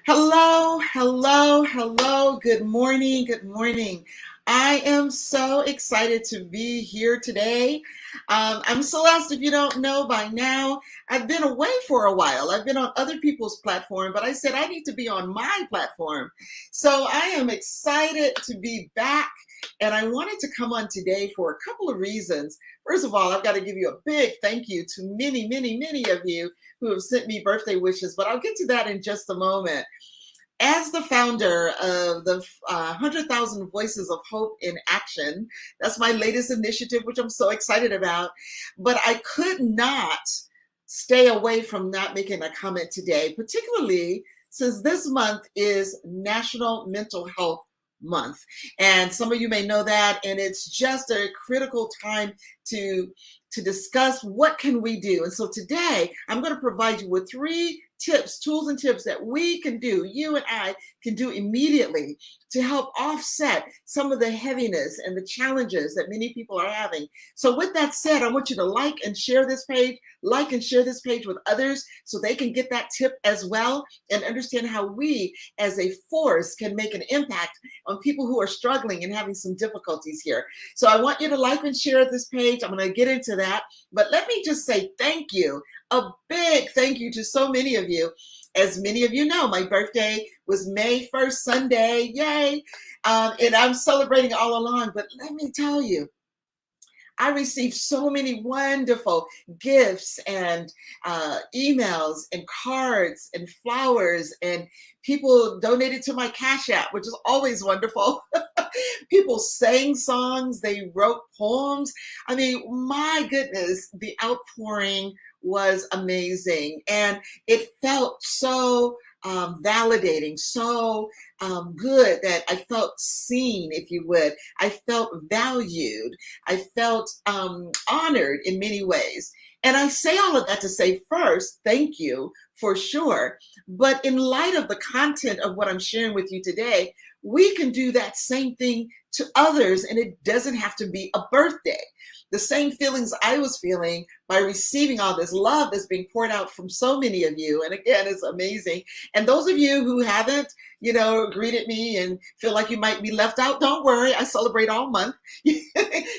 Hello, hello, hello. Good morning, good morning. I am so excited to be here today. I'm Celeste, if you don't know by now. I've been away for a while. I've been on other people's platform, but I said I need to be on my platform. So I am excited to be back, and I wanted to come on today for a couple of reasons. First of all, I've got to give you a big thank you to many, many, many of you who have sent me birthday wishes, but I'll get to that in just a moment. As the founder of the 100,000 Voices of Hope in Action, that's my latest initiative, which I'm so excited about. But I could not stay away from not making a comment today, particularly since this month is National Mental Health Month. And some of you may know that, and it's just a critical time to discuss what can we do. And so today I'm going to provide you with three tips, tools and tips that we can do, you and I can do immediately to help offset some of the heaviness and the challenges that many people are having. So with that said, I want you to like and share this page with others so they can get that tip as well and understand how we as a force can make an impact on people who are struggling and having some difficulties here. So I want you to like and share this page. I'm going to get into that, but let me just say thank you. A big thank you to so many of you. As many of you know, my birthday was May 1st, Sunday. Yay. And I'm celebrating all along. But let me tell you, I received so many wonderful gifts and emails and cards and flowers, and people donated to my Cash App, which is always wonderful. People sang songs, they wrote poems. I mean, my goodness, the outpouring was amazing. And it felt so validating, so good that I felt seen, if you would. I felt valued. I felt honored in many ways. And I say all of that to say, first, thank you for sure. But in light of the content of what I'm sharing with you today, we can do that same thing to others, and it doesn't have to be a birthday. The same feelings I was feeling by receiving all this love that's being poured out from so many of you. And again, it's amazing. And those of you who haven't, greeted me and feel like you might be left out, don't worry. I celebrate all month.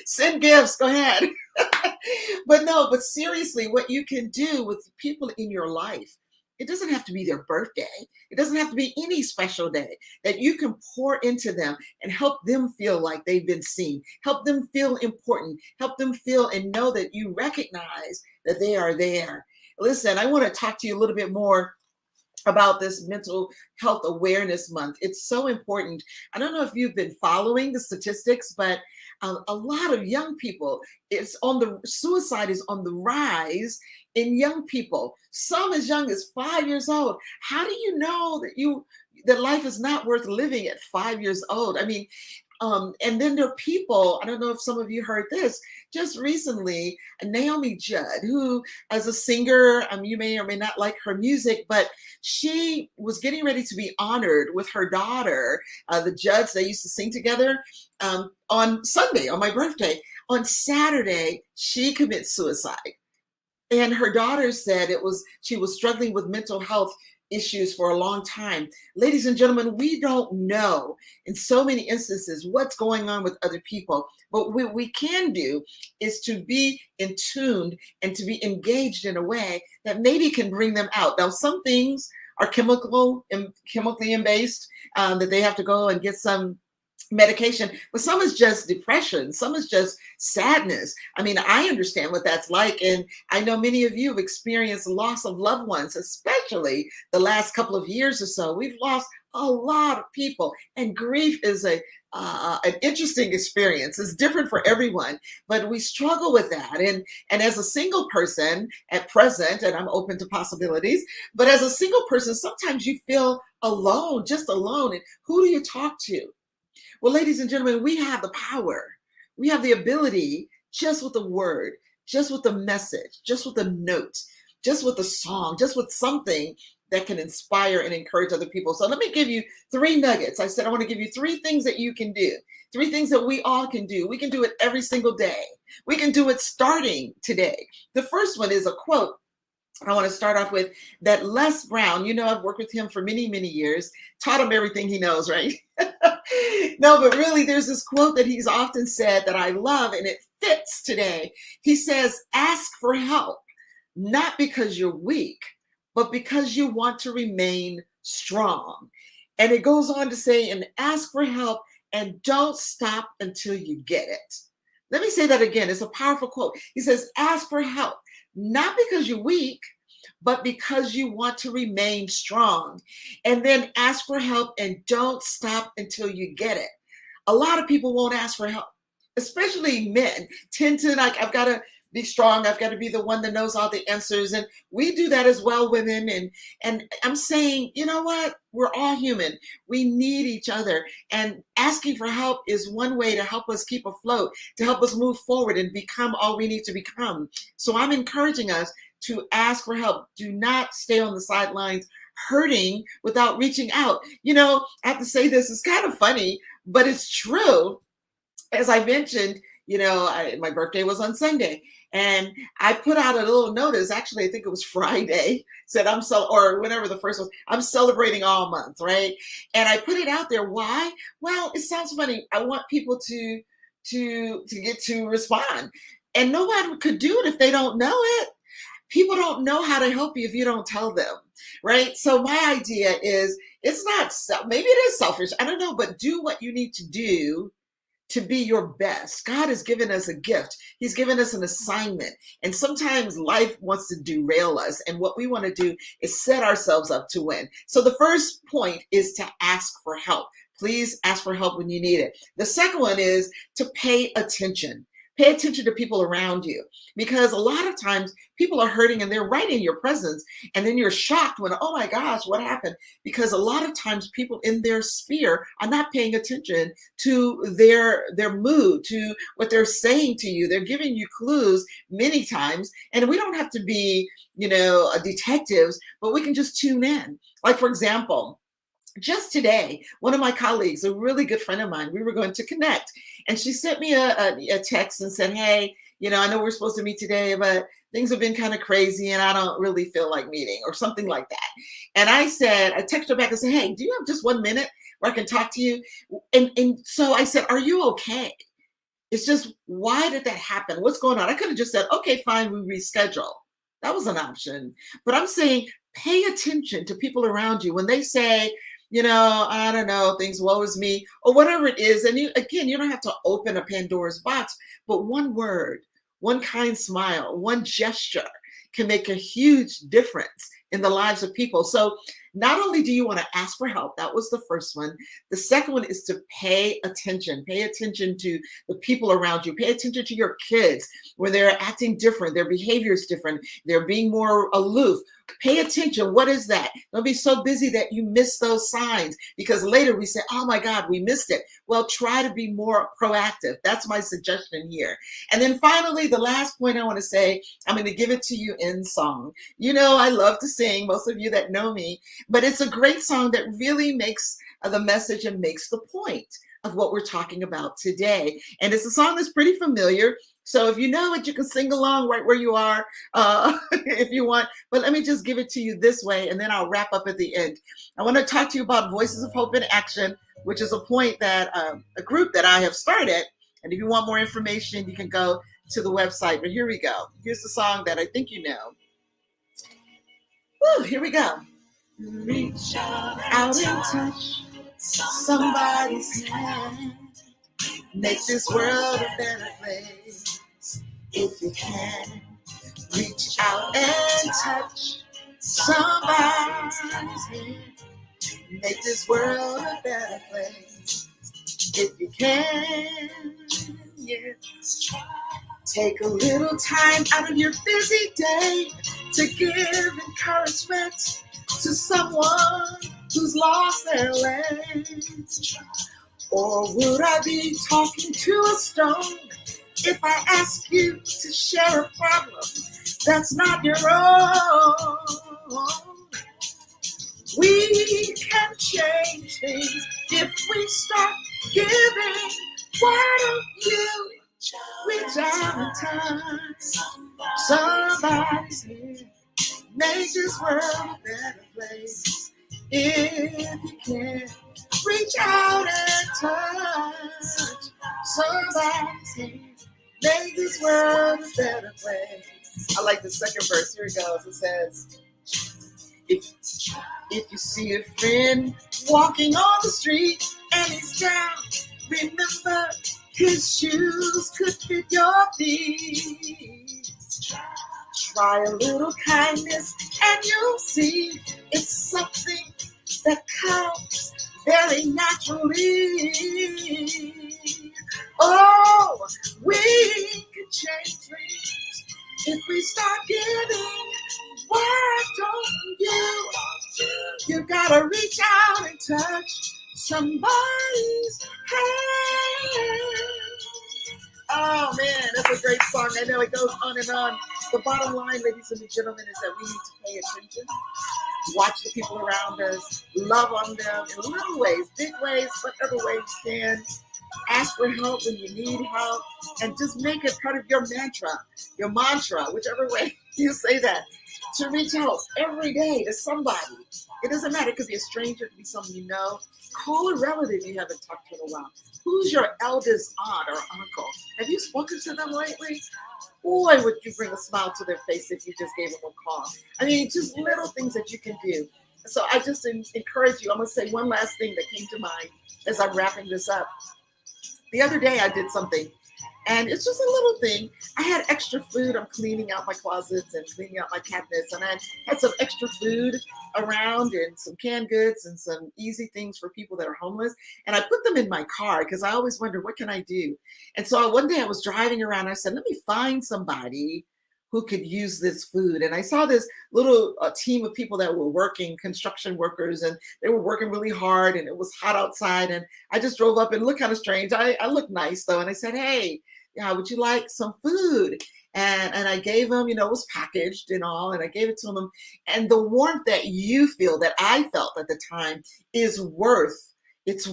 Send gifts, go ahead. But seriously, what you can do with people in your life, it doesn't have to be their birthday. It doesn't have to be any special day that you can pour into them and help them feel like they've been seen, help them feel important, help them feel and know that you recognize that they are there. Listen, I want to talk to you a little bit more about this mental health awareness month. It's so important. I don't know if you've been following the statistics, but a lot of young people, suicide is on the rise in young people, some as young as 5 years old. How do you know that life is not worth living at 5 years old? I mean, and then there are people, I don't know if some of you heard this, just recently, Naomi Judd, who as a singer, you may or may not like her music, but she was getting ready to be honored with her daughter, the Judds, they used to sing together, on Sunday, on my birthday. On Saturday, she commits suicide. And her daughter said she was struggling with mental health issues for a long time. Ladies and gentlemen, we don't know in so many instances what's going on with other people, but what we can do is to be in tune and to be engaged in a way that maybe can bring them out. Now, some things are chemically based, that they have to go and get some medication, but some is just depression, some is just sadness. I mean, I understand what that's like, and I know many of you have experienced loss of loved ones, especially the last couple of years or so. We've lost a lot of people, and grief is an interesting experience. It's different for everyone, but we struggle with that. And as a single person at present, and I'm open to possibilities, but as a single person, sometimes you feel alone, just alone. And who do you talk to? Well, ladies and gentlemen, we have the power. We have the ability, just with a word, just with a message, just with a note, just with a song, just with something that can inspire and encourage other people. So let me give you three nuggets. I said I want to give you three things that you can do, three things that we all can do. We can do it every single day. We can do it starting today. The first one is a quote I want to start off with that Les Brown. You know, I've worked with him for many, many years, taught him everything he knows, right? No, but really, there's this quote that he's often said that I love, and it fits today. He says, ask for help, not because you're weak, but because you want to remain strong. And it goes on to say, and ask for help and don't stop until you get it. Let me say that again. It's a powerful quote. He says, ask for help, not because you're weak, but because you want to remain strong. And then ask for help and don't stop until you get it. A lot of people won't ask for help, especially men tend to like, I've got to be strong. I've got to be the one that knows all the answers. And we do that as well, women. And I'm saying, you know what? We're all human. We need each other. And asking for help is one way to help us keep afloat, to help us move forward and become all we need to become. So I'm encouraging us to ask for help. Do not stay on the sidelines hurting without reaching out. You know, I have to say this, it's kind of funny, but it's true. As I mentioned, you know, my birthday was on Sunday, and I put out a little notice. Actually, I think it was Friday. Said or whenever the first was. I'm celebrating all month, right? And I put it out there. Why? Well, it sounds funny. I want people to get to respond, and no one could do it if they don't know it. People don't know how to help you if you don't tell them, right? So my idea is, it's not maybe it is selfish. I don't know, but do what you need to do to be your best. God has given us a gift. He's given us an assignment. And sometimes life wants to derail us. And what we want to do is set ourselves up to win. So the first point is to ask for help. Please ask for help when you need it. The second one is to pay attention. Pay attention to people around you, because a lot of times people are hurting and they're right in your presence. And then you're shocked when, oh my gosh, what happened? Because a lot of times people in their sphere are not paying attention to their mood, to what they're saying to you. They're giving you clues many times. And we don't have to be, you know, detectives, but we can just tune in. Like, for example, just today, one of my colleagues, a really good friend of mine, we were going to connect, and she sent me a text and said, hey, you know, I know we're supposed to meet today, but things have been kind of crazy and I don't really feel like meeting, or something like that. And I texted her back and said, hey, do you have just 1 minute where I can talk to you? And so I said, are you okay? It's just, why did that happen? What's going on? I could have just said, okay, fine, we reschedule. That was an option. But I'm saying, pay attention to people around you when they say, you know, I don't know, things woe is me, or whatever it is. And you don't have to open a Pandora's box, but one word, one kind smile, one gesture can make a huge difference in the lives of people. So not only do you want to ask for help, that was the first one. The second one is to pay attention. Pay attention to the people around you. Pay attention to your kids where they're acting different, their behavior is different, they're being more aloof. Pay attention. What is that? Don't be so busy that you miss those signs, because later we say, oh my God, we missed it. Well, try to be more proactive. That's my suggestion here. And then finally, the last point I want to say, I'm going to give it to you in song. You know, I love to sing, most of you that know me, but it's a great song that really makes the message and makes the point of what we're talking about today. And it's a song that's pretty familiar. So if you know it, you can sing along right where you are if you want. But let me just give it to you this way, and then I'll wrap up at the end. I want to talk to you about Voices of Hope in Action, which is a point that a group that I have started. And if you want more information, you can go to the website. But here we go. Here's the song that I think you know. Woo, here we go. Reach out and touch somebody's hand. Make this world a better place. If you can, reach out and touch somebody's hand. Make this world a better place. If you can, yeah. Take a little time out of your busy day to give encouragement to someone who's lost their way. Or would I be talking to a stone if I ask you to share a problem that's not your own? We can change things if we start giving. Why don't you reach out and touch somebody's hand? make this world a better place. If you can, reach out and touch somebody's hand. Make this world a better place. I like the second verse. Here it goes. It says, if, if you see a friend walking on the street and he's down, remember his shoes could fit your feet. Try a little kindness and you'll see it's something that counts very naturally. Oh, we can change things if we start giving. Why don't you? You gotta reach out and touch somebody's hand. Oh man, that's a great song. I know it goes on and on. The bottom line, ladies and gentlemen, is that we need to pay attention, watch the people around us, love on them in little ways, big ways, whatever way you can. Ask for help when you need help, and just make it part of your mantra, whichever way you say that, to reach out every day to somebody. It doesn't matter. It could be a stranger, it could be someone you know. Call a relative you haven't talked to in a while. Who's your eldest aunt or uncle? Have you spoken to them lately? Boy, would you bring a smile to their face if you just gave them a call. I mean, just little things that you can do. So I just encourage you. I'm going to say one last thing that came to mind as I'm wrapping this up. The other day I did something, and it's just a little thing. I had extra food. I'm cleaning out my closets and cleaning out my cabinets, and I had some extra food around and some canned goods and some easy things for people that are homeless. And I put them in my car because I always wonder, what can I do? And so one day I was driving around. I said, let me find somebody who could use this food. And I saw this little team of people that were working, construction workers, and they were working really hard, and it was hot outside. And I just drove up and looked kind of strange. I looked nice though. And I said, hey, yeah, would you like some food? And I gave them, it was packaged and all, and I gave it to them. And the warmth that you feel, that I felt at the time, it's worth it.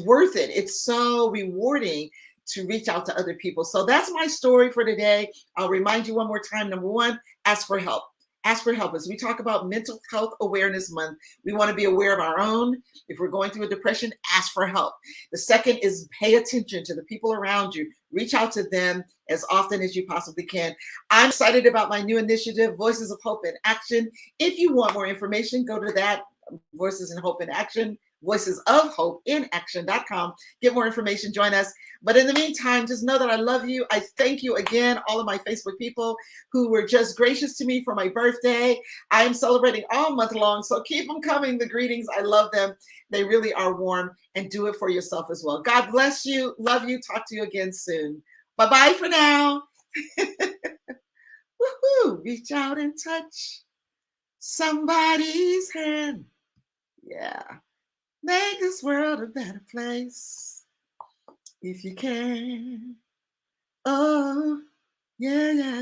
It's so rewarding to reach out to other people. So that's my story for today. I'll remind you one more time. Number one, ask for help. Ask for help. As we talk about Mental Health Awareness Month, we want to be aware of our own. If we're going through a depression, ask for help. The second is pay attention to the people around you. Reach out to them as often as you possibly can. I'm excited about my new initiative, Voices of Hope in Action. If you want more information, go to that, Voices in Hope in Action, voicesofhopeinAction.com. Get more information, join us. But in the meantime, just know that I love you. I thank you again, all of my Facebook people who were just gracious to me for my birthday. I am celebrating all month long, so keep them coming, the greetings. I love them. They really are warm, and do it for yourself as well. God bless you. Love you. Talk to you again soon. Bye-bye for now. Woohoo! Reach out and touch somebody's hand. Yeah. Make this world a better place if you can. Oh, yeah, yeah.